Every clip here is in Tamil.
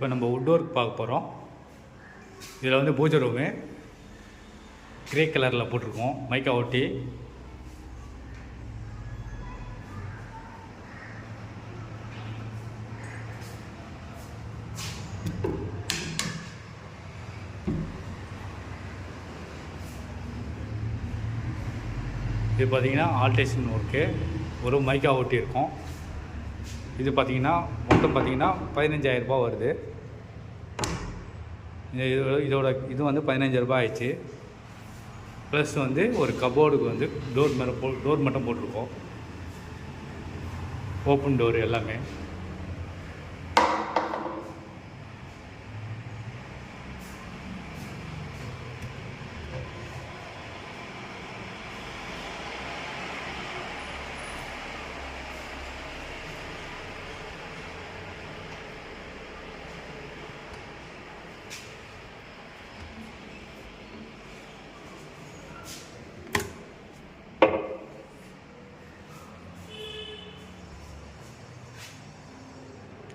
இப்போ நம்ம வுட் ஒர்க் பார்க்க போகிறோம். இதில் வந்து பூஜை ரூமு கிரே கலரில் போட்டிருக்கோம், மைக்கா ஒட்டி. இது பார்த்திங்கன்னா ஆல்ட்ரேஷன் ஒர்க்கு, ஒரு மைக்கா ஒட்டி இருக்கும். இது பார்த்திங்கன்னா மொத்தம் பார்த்திங்கன்னா 15,000 ரூபா வருது. இதோட இது வந்து 15,000 ரூபா ஆயிடுச்சு. ப்ளஸ் வந்து ஒரு கபோர்டுக்கு வந்து டோர் மட்டும் போட்டிருக்கோம், ஓப்பன் டோர் எல்லாமே.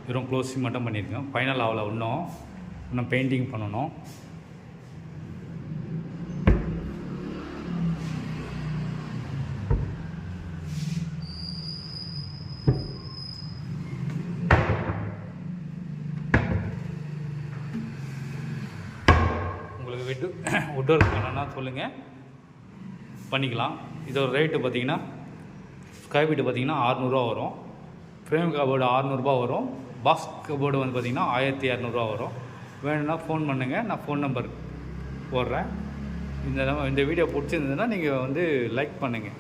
வெறும் க்ளோசிங் மட்டும் பண்ணியிருக்கேன், ஃபைனல் ஆகலை. இன்னும் பெயிண்டிங் பண்ணணும். உங்களுக்கு வுட் ஒர்க் பண்ணணும்னா சொல்லுங்கள், பண்ணிக்கலாம். இதோட ரேட்டு பார்த்திங்கன்னா ஸ்கொயர் ஃபீட்டு பார்த்திங்கன்னா 600 ரூபா வரும். ஃப்ரேம் கபோர்டு 600 ரூபா வரும். பாக்ஸ் கபோர்டு வந்து பார்த்திங்கன்னா 1200 ரூபா வரும். வேணும்னா ஃபோன் பண்ணுங்கள், நான் ஃபோன் நம்பர் போடுறேன். இந்த வீடியோ பிடிச்சிருந்ததுன்னா நீங்கள் வந்து லைக் பண்ணுங்கள்.